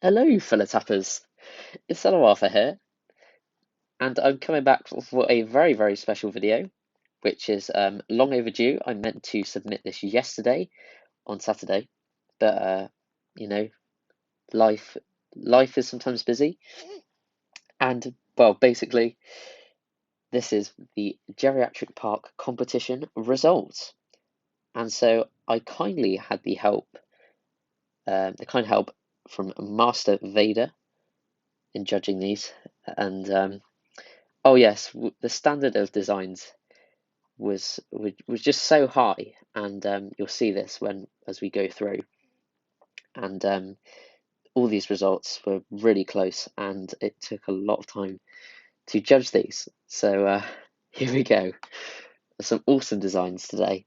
Hello, fellow tappers. It's ElloArfur here, and I'm coming back for a very, very special video, which is long overdue. I meant to submit this yesterday on Saturday, but you know, life life is sometimes busy, and well, basically, this is the Geriatric Park competition results, and so I kindly had the kind help from Master Vader in judging these, and oh yes, the standard of designs was just so high, and you'll see this when as we go through, and all these results were really close, and it took a lot of time to judge these. So here we go. Some awesome designs today.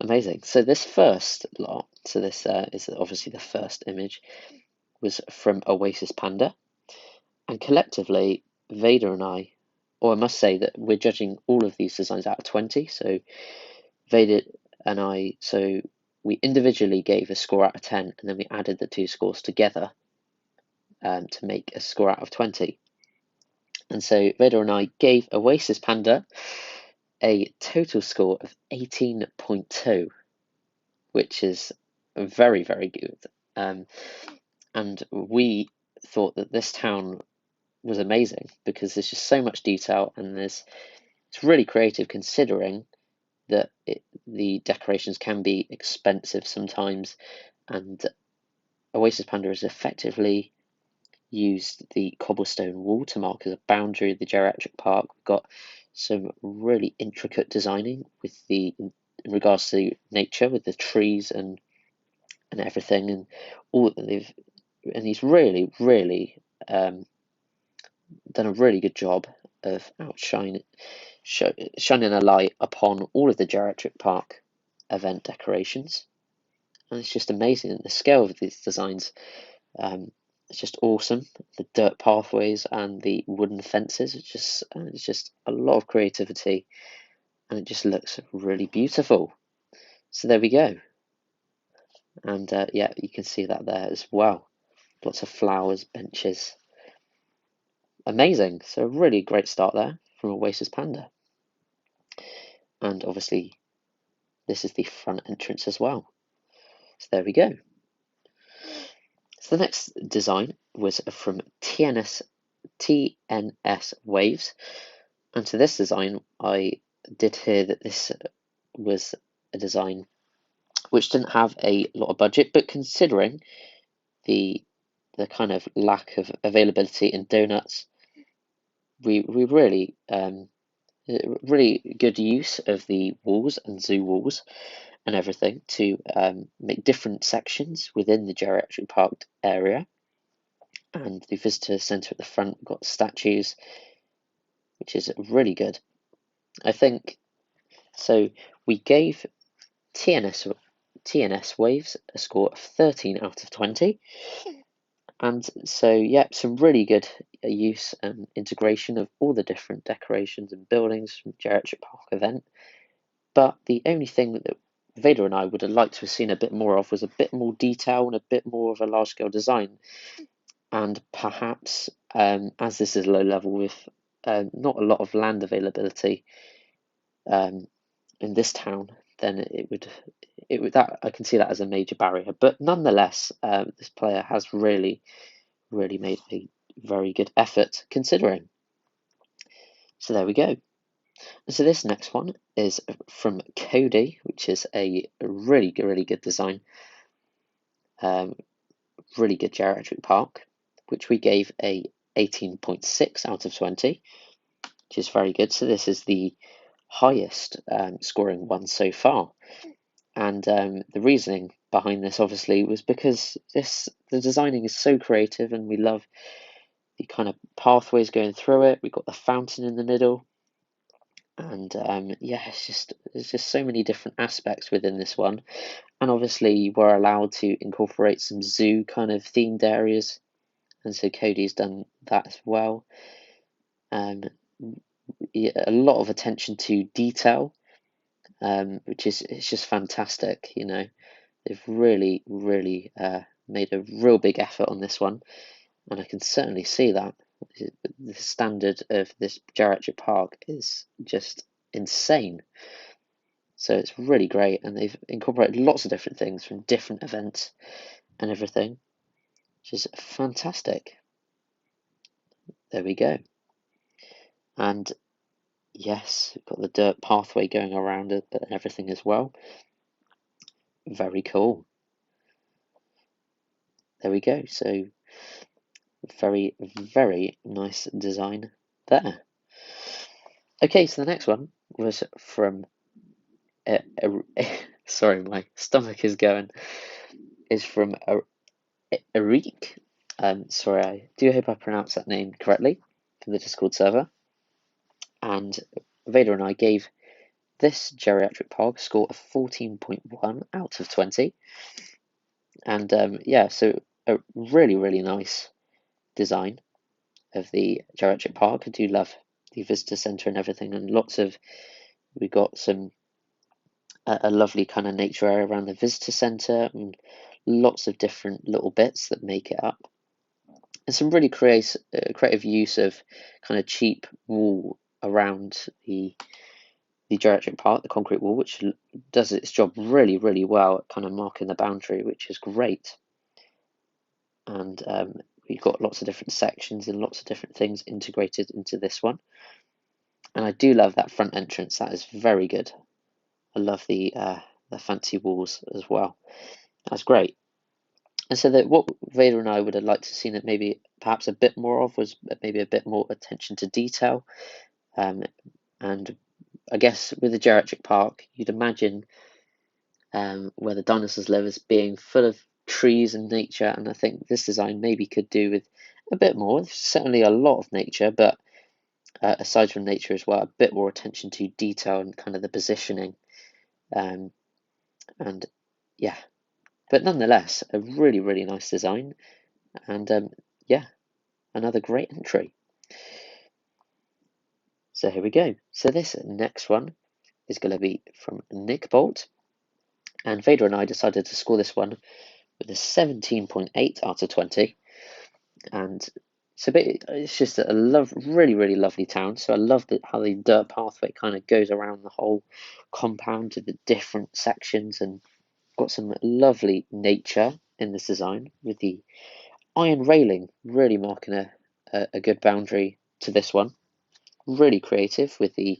Amazing. So this first lot, so this is obviously the first image, was from Oasis Panda, and collectively, Vader and or I must say that we're judging all of these designs out of 20. So Vader and so we individually gave a score out of 10, and then we added the two scores together to make a score out of 20. And so Vader and I gave Oasis Panda a total score of 18.2, which is very, very good. And we thought that this town was amazing because there's just so much detail, and it's really creative considering that the decorations can be expensive sometimes, and Oasis Panda has effectively used the cobblestone wall to mark as a boundary of the geriatric park. We've got some really intricate designing with in regards to nature, with the trees and everything, and all and he's really done a really good job of shining a light upon all of the geriatric park event decorations. And it's just amazing. The scale of these designs, it's just awesome. The dirt pathways and the wooden fences, it's just a lot of creativity, and it just looks really beautiful. So there we go. And yeah, you can see that there as well. Lots of flowers, benches. Amazing. So a really great start there from Oasis Panda. And obviously, this is the front entrance as well. So there we go. So the next design was from TNS Waves, and to this design I did hear that this was a design which didn't have a lot of budget, but considering the kind of lack of availability in donuts, we really good use of the walls and zoo walls and everything to make different sections within the geriatric park area. And the visitor centre at the front, we've got statues, which is really good. I think so. We gave TNS Waves a score of 13 out of 20, and so yeah, some really good use and integration of all the different decorations and buildings from Geriatric Park event. But the only thing that Vader and I would have liked to have seen a bit more of was a bit more detail and a bit more of a large scale design. And perhaps, as this is low level with not a lot of land availability in this town, then it would that I can see that as a major barrier. But nonetheless, this player has really made a very good effort considering. So there we go. So this next one is from Cody, which is a really good design. Really good geriatric park, which we gave a 18.6 out of 20, which is very good. So this is the highest scoring one so far. And the reasoning behind this obviously was because the designing is so creative, and we love the kind of pathways going through it. We've got the fountain in the middle, and yeah, there's just so many different aspects within this one. And obviously we're allowed to incorporate some zoo kind of themed areas, and so Cody's done that as well. Yeah, a lot of attention to detail, which is it's just fantastic. They've really made a real big effort on this one, and I can certainly see that. The standard of this geriatric park is just insane. So it's really great, and they've incorporated lots of different things from different events and everything, which is fantastic. There we go. And yes, we've got the dirt pathway going around it and everything as well. Very cool. There we go. So very, very nice design there. Okay, so the next one was from sorry, my stomach is going. Is from Eric. Sorry, I do hope I pronounced that name correctly from the Discord server. And Vader and I gave this geriatric pog a score of 14.1 out of 20. And yeah, so a really, really nice design of the geriatric park. I do love the visitor centre and everything, and we got some a lovely kind of nature area around the visitor centre, and lots of different little bits that make it up, and some really creative use of kind of cheap wall around the geriatric park, the concrete wall, which does its job really, really well at kind of marking the boundary, which is great. And we've got lots of different sections and lots of different things integrated into this one. And I do love that front entrance. That is very good. I love the fancy walls as well. That's great. And so that what Vader and I would have liked to have seen it maybe perhaps a bit more of was maybe a bit more attention to detail. And I guess with the geriatric park, you'd imagine where the dinosaurs live as being full of trees and nature, and I think this design maybe could do with a bit more. There's certainly a lot of nature, but aside from nature as well, a bit more attention to detail and kind of the positioning. And yeah, but nonetheless, a really, really nice design, and yeah, another great entry. So here we go. So this next one is going to be from Nick Bolt, and Vader and I decided to score this one with a 17.8 out of 20. And so it's just a really, really lovely town. So I love how the dirt pathway kind of goes around the whole compound to the different sections, and got some lovely nature in this design with the iron railing really marking a good boundary to this one. Really creative with the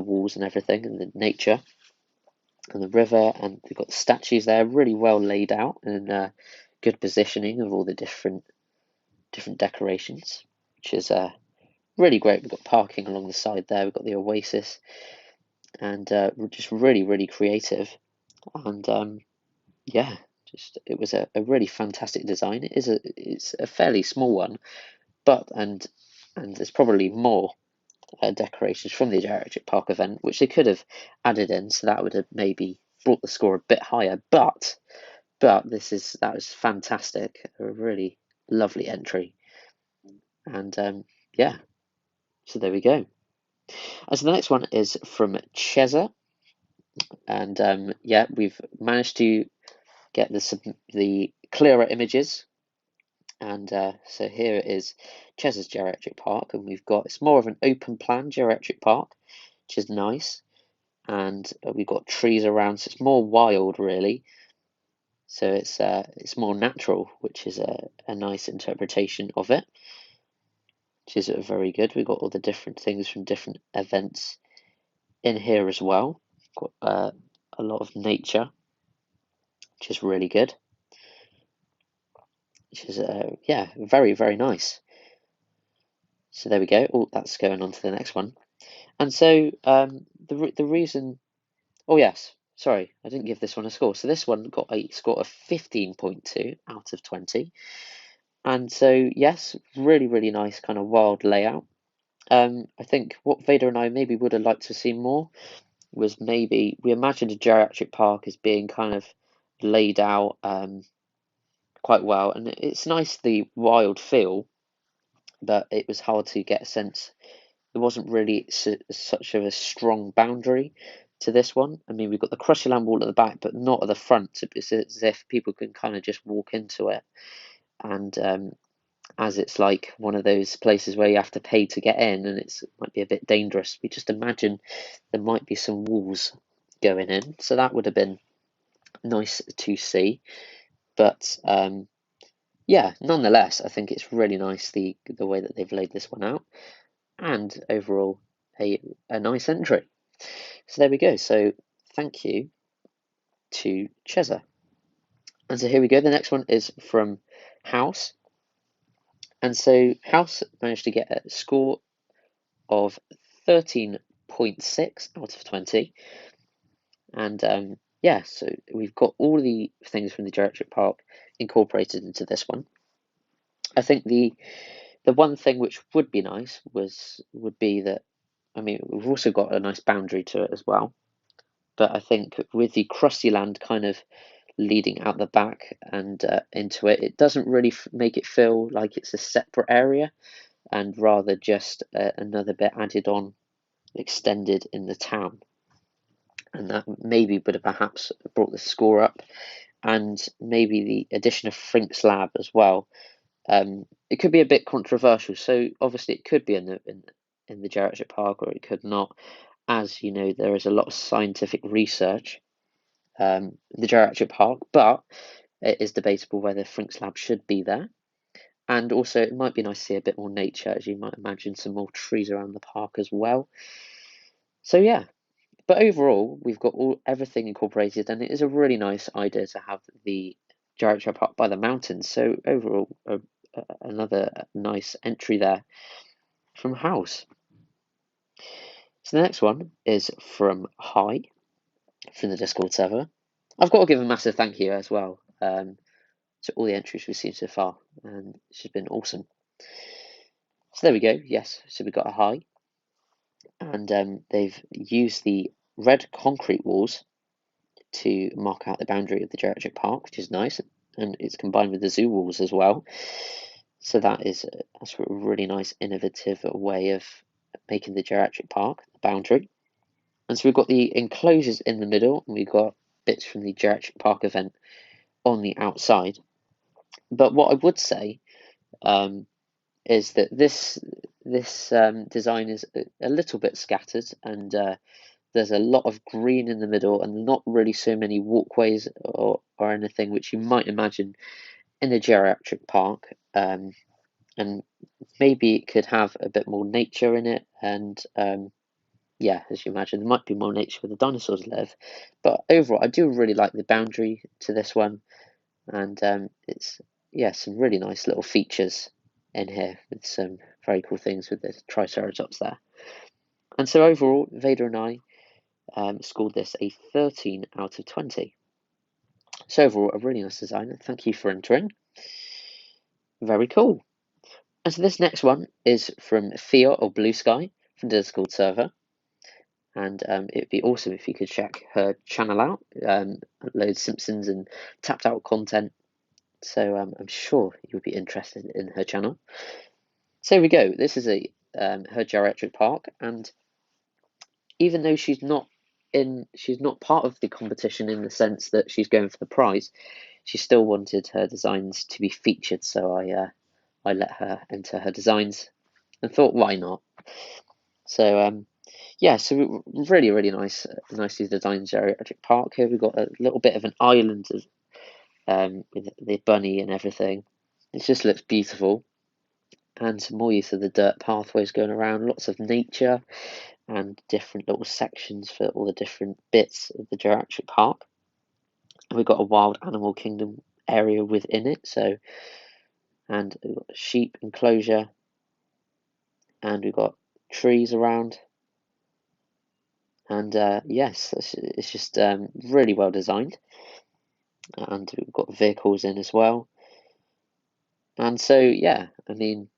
walls and everything, and the nature and the river, and we've got the statues there really well laid out, and good positioning of all the different decorations, which is really great. We've got parking along the side there. We've got the Oasis, and we're just really, really creative. And yeah, just it was a really fantastic design. It's a fairly small one, but and there's probably more decorations from the Geriatric Park event, which they could have added in, so that would have maybe brought the score a bit higher. But that was fantastic. A really lovely entry. And yeah, so there we go. And so the next one is from Cesar, and yeah, we've managed to get the clearer images, and so here it is, Cesar's Geriatric Park, and it's more of an open plan Geriatric Park, which is nice, and we've got trees around, so it's more wild really. So it's more natural, which is a nice interpretation of it, which is very good. We've got all the different things from different events in here as well. Got a lot of nature, which is really good. Which is yeah, very, very nice. So there we go. Oh, that's going on to the next one. And so the reason. Oh yes, sorry, I didn't give this one a score. So this one got a score of 15.2 out of 20. And so yes, really, really nice kind of wild layout. I think what Vader and I maybe would have liked to see more was maybe we imagined a geriatric park as being kind of laid out quite well, and it's nice the wild feel, but it was hard to get a sense. There wasn't really such of a strong boundary, to this one. I mean, we've got the Crusher Land wall at the back, but not at the front. It's as if people can kind of just walk into it. And as it's like one of those places where you have to pay to get in, and it might be a bit dangerous. We just imagine there might be some walls going in, so that would have been nice to see. But yeah, nonetheless, I think it's really nice the way that they've laid this one out, and overall a nice entry. So there we go. So thank you to Cesar. And so here we go. The next one is from House. And so House managed to get a score of 13.6 out of 20. And yeah, so we've got all the things from the Geriatric Park incorporated into this one. I think the one thing which would be nice would be that, I mean, we've also got a nice boundary to it as well. But I think with the crusty land kind of leading out the back and into it, it doesn't really make it feel like it's a separate area, and rather just another bit added on, extended in the town. And that maybe would have perhaps brought the score up, and maybe the addition of Frink's Lab as well. It could be a bit controversial, so obviously it could be in the Geriatric Park, or it could not. As you know, there is a lot of scientific research in the Geriatric Park, but it is debatable whether Frink's Lab should be there. And also, it might be nice to see a bit more nature, as you might imagine, some more trees around the park as well. So yeah, but overall, we've got everything incorporated, and it is a really nice idea to have the Geriatric Park by the mountains. So overall, another nice entry there from House. So the next one is from High, from the Discord server. I've got to give a massive thank you as well to all the entries we've seen so far, and it's been awesome. So there we go. Yes, so we got a High, and they've used the red concrete walls to mark out the boundary of the Geriatric Park, which is nice, and it's combined with the zoo walls as well. So that's a really nice, innovative way of making the Geriatric Park the boundary. And so we've got the enclosures in the middle, and we've got bits from the Geriatric Park event on the outside. But what I would say is that this design is a little bit scattered, and there's a lot of green in the middle, and not really so many walkways or anything which you might imagine in a Geriatric Park. And maybe it could have a bit more nature in it, and yeah, as you imagine, there might be more nature where the dinosaurs live. But overall, I do really like the boundary to this one, and it's, yeah, some really nice little features in here with some very cool things with the Triceratops there. And so overall, Vader and I scored this a 13 out of 20. So overall, a really nice design, and thank you for entering. Very cool. And so this next one is from Theo, or Blue Sky, from the Discord server. And it'd be awesome if you could check her channel out, upload Simpsons and tapped out content. So I'm sure you'll be interested in her channel. So here we go. This is her Geriatric Park, and even though she's not part of the competition in the sense that she's going for the prize, she still wanted her designs to be featured. So I let her enter her designs and thought, why not? So yeah, so really, really nicely designed Geriatric Park. Here we've got a little bit of an island with the bunny and everything. It just looks beautiful, and some more use of the dirt pathways going around. Lots of nature and different little sections for all the different bits of the Geriatric Park. And we've got a wild animal kingdom area within it. So, and we've got a sheep enclosure, and we've got trees around. And yes, it's just really well designed, and we've got vehicles in as well. And so yeah, I mean,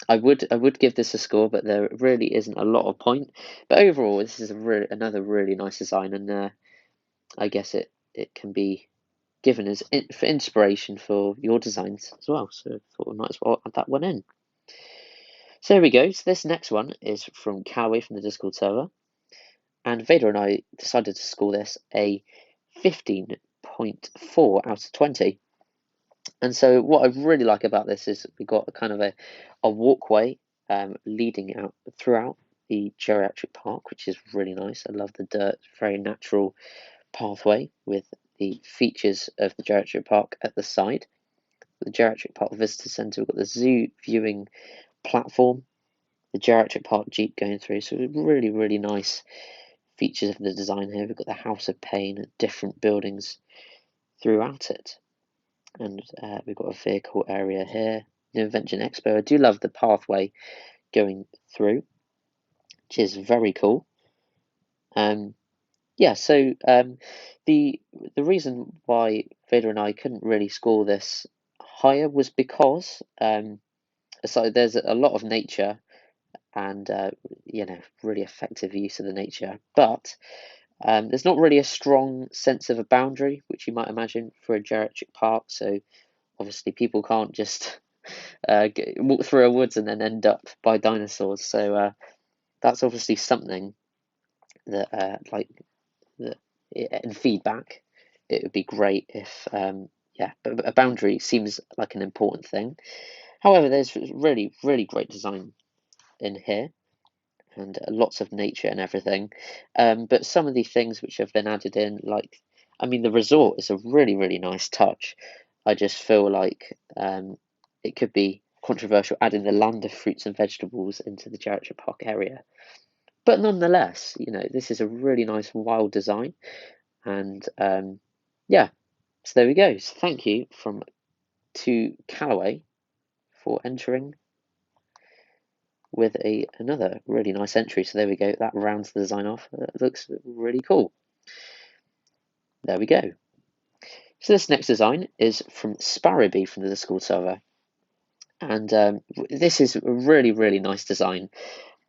I would give this a score, but there really isn't a lot of point. But overall, this is another really nice design, and I guess it can be given as for inspiration for your designs as well. So I thought we might as well add that one in. So there we go. So this next one is from Callaway from the Discord server. and Vader and I decided to score this a 15.4 out of 20. And so what I really like about this is we got a kind of a walkway leading out throughout the Geriatric Park, which is really nice. I love the dirt, very natural pathway with the features of the Geriatric Park at the side. The Geriatric Park Visitor Centre, we've got the zoo viewing platform, the Geriatric Park Jeep going through. So really, really nice features of the design here. We've got the House of Pain, different buildings throughout it. And we've got a vehicle area here. The Invention Expo. I do love the pathway going through, which is very cool. Yeah, so the reason why Vader and I couldn't really score this higher was because so there's a lot of nature and really effective use of the nature, but there's not really a strong sense of a boundary, which you might imagine for a geriatric park. So obviously people can't just walk through a woods and then end up by dinosaurs. So that's obviously something that in feedback, it would be great if but a boundary seems like an important thing. However, there's really, really great design in here and lots of nature and everything. But some of the things which have been added in, like, I mean, the resort is a really, really nice touch. I just feel like it could be controversial adding the land of fruits and vegetables into the Geriatric Park area. But nonetheless, this is a really nice wild design. And yeah, so there we go. So thank you to Callaway for entering with another really nice entry. So there we go. That rounds the design off. It looks really cool. There we go. So this next design is from Sparrow B from the Discord server. And this is a really, really nice design.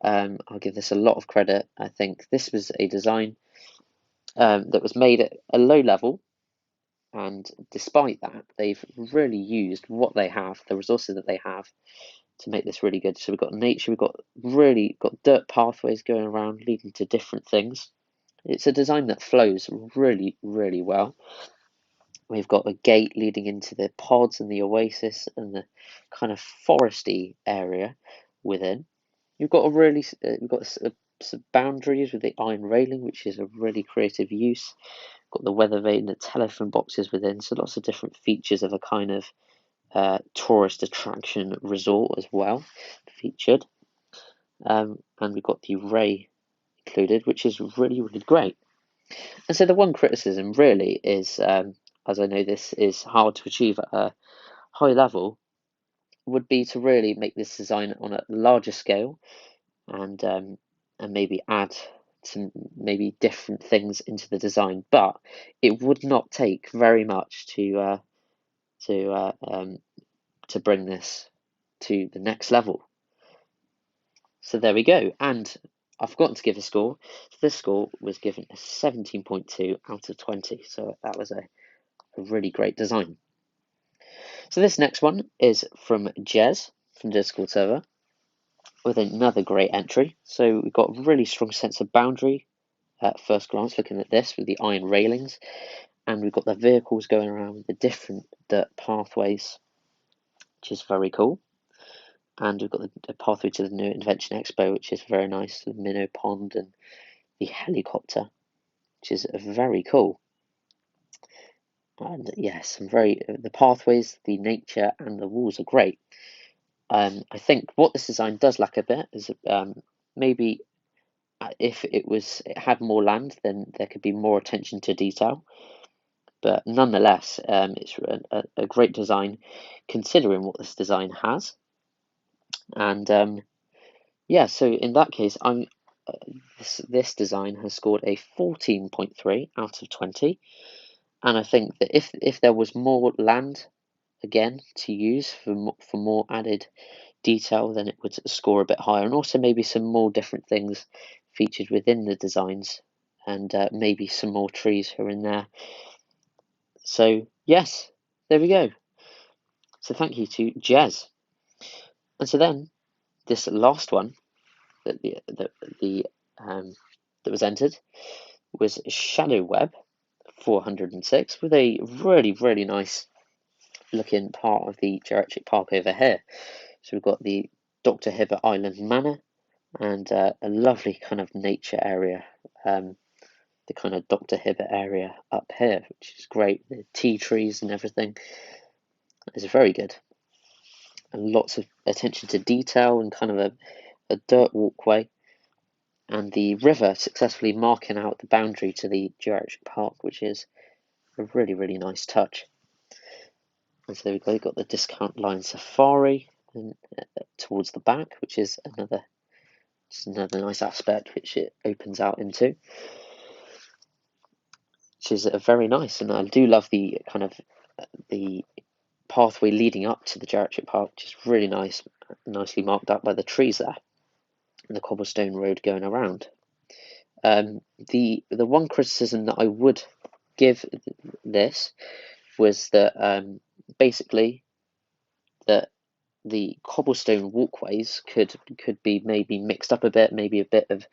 I'll give this a lot of credit. I think this was a design that was made at a low level. And despite that, they've really used what they have, the resources that they have, to make this really good. So we've got nature, we've got dirt pathways going around leading to different things. It's a design that flows really, really well. We've got a gate leading into the pods and the oasis and the kind of foresty area within. We've got some boundaries with the iron railing, which is a really creative use. Got the weather vane, the telephone boxes within, so lots of different features of a kind of tourist attraction resort as well featured. And we've got the ray included, which is really, really great. And so the one criticism really is, as I know this is hard to achieve at a high level, would be to really make this design on a larger scale and maybe add some maybe different things into the design. But it would not take very much to bring this to the next level. So there we go. And I've forgotten to give a score. So this score was given a 17.2 out of 20. So that was a really great design. So this next one is from Jez from the Discord server with another great entry. So we've got a really strong sense of boundary at first glance looking at this with the iron railings. And we've got the vehicles going around with the different dirt pathways, which is very cool. And we've got the pathway to the new Invention Expo, which is very nice, the minnow pond and the helicopter, which is very cool. And yes, the pathways, the nature, and the walls are great. I think what this design does lack a bit is maybe if it had more land, then there could be more attention to detail. But nonetheless, it's a great design considering what this design has. And yeah, so in that case, this design has scored a 14.3 out of 20. And I think that if there was more land, again, to use for more added detail, then it would score a bit higher. And also maybe some more different things featured within the designs, and maybe some more trees here and there. So yes, there we go. So thank you to Jez. And so then this last one, the that was entered was Shadow Web 406 with a really nice looking part of the Geriatric Park over here. So we've got the Dr. Hibbert Island Manor and a lovely kind of nature area, the kind of Dr. Hibbert area up here, which is great. The tea trees and everything is very good. And lots of attention to detail and kind of a dirt walkway. And the river successfully marking out the boundary to the Geriatric Park, which is a really nice touch. And so we've got the discount line safari towards the back, which is another nice aspect which it opens out into, which is very nice. And I do love the kind of the pathway leading up to the Geriatric Park, which is really nice, nicely marked out by the trees there, and the cobblestone road going around. The one criticism that I would give this was that basically that the cobblestone walkways could be maybe mixed up a bit, maybe a bit of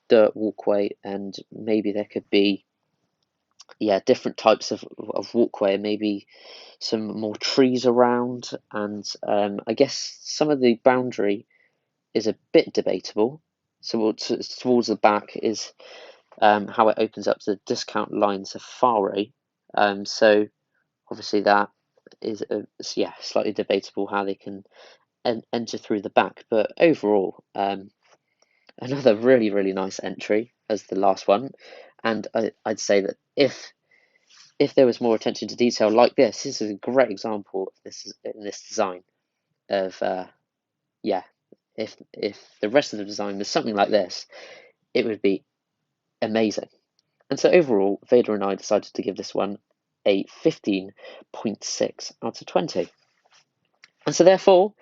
dirt walkway, and maybe there could be different types of walkway, maybe some more trees around, and I guess some of the boundary is a bit debatable. So towards the back is how it opens up to the discount line safari. So obviously that is slightly debatable how they can enter through the back, but overall another really nice entry as the last one. And I'd say that if there was more attention to detail like this is a great example of this design of if the rest of the design was something like this, it would be amazing. And so overall, Vader and I decided to give this one a 15.6 out of 20. And so therefore,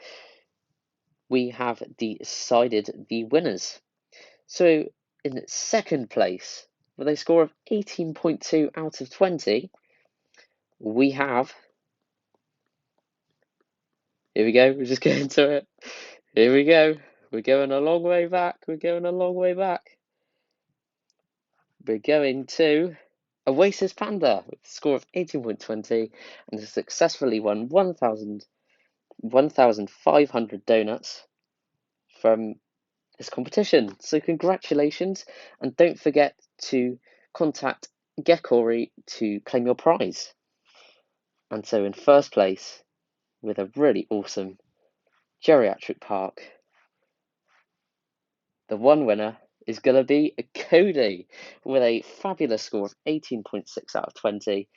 we have decided the winners. So in second place, with a score of 18.2 out of 20, we have... Here we go, we're just getting to it. Here we go. We're going a long way back. We're going to Oasis Panda with a score of 18.20 and has successfully won 1,500 donuts from this competition. So congratulations, and don't forget to contact Gekori to claim your prize. And so in first place, with a really awesome Geriatric Park, the one winner is going to be Cody with a fabulous score of 18.6 out of 20.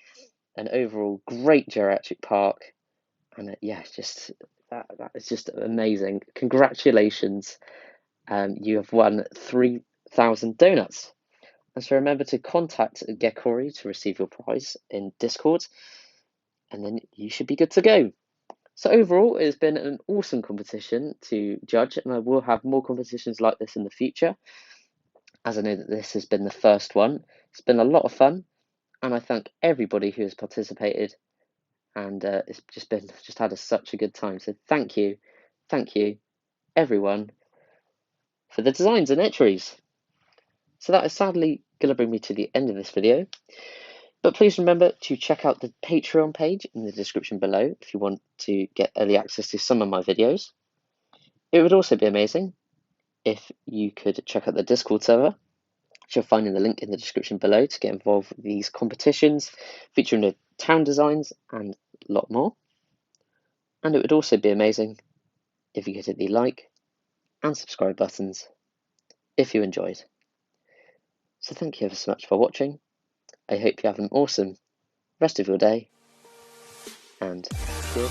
An overall great Geriatric Park. And that is just amazing. Congratulations. You have won 3,000 donuts. And so remember to contact Gekori to receive your prize in Discord. And then you should be good to go. So overall, it's been an awesome competition to judge, and I will have more competitions like this in the future, as I know that this has been the first one. It's been a lot of fun, and I thank everybody who has participated, and it's just had such a good time. So thank you, everyone, for the designs and entries. So that is sadly going to bring me to the end of this video. But please remember to check out the Patreon page in the description below if you want to get early access to some of my videos. It would also be amazing if you could check out the Discord server, which you'll find in the link in the description below, to get involved with these competitions featuring the town designs and a lot more. And it would also be amazing if you could hit the like and subscribe buttons if you enjoyed. So thank you ever so much for watching. I hope you have an awesome rest of your day, and good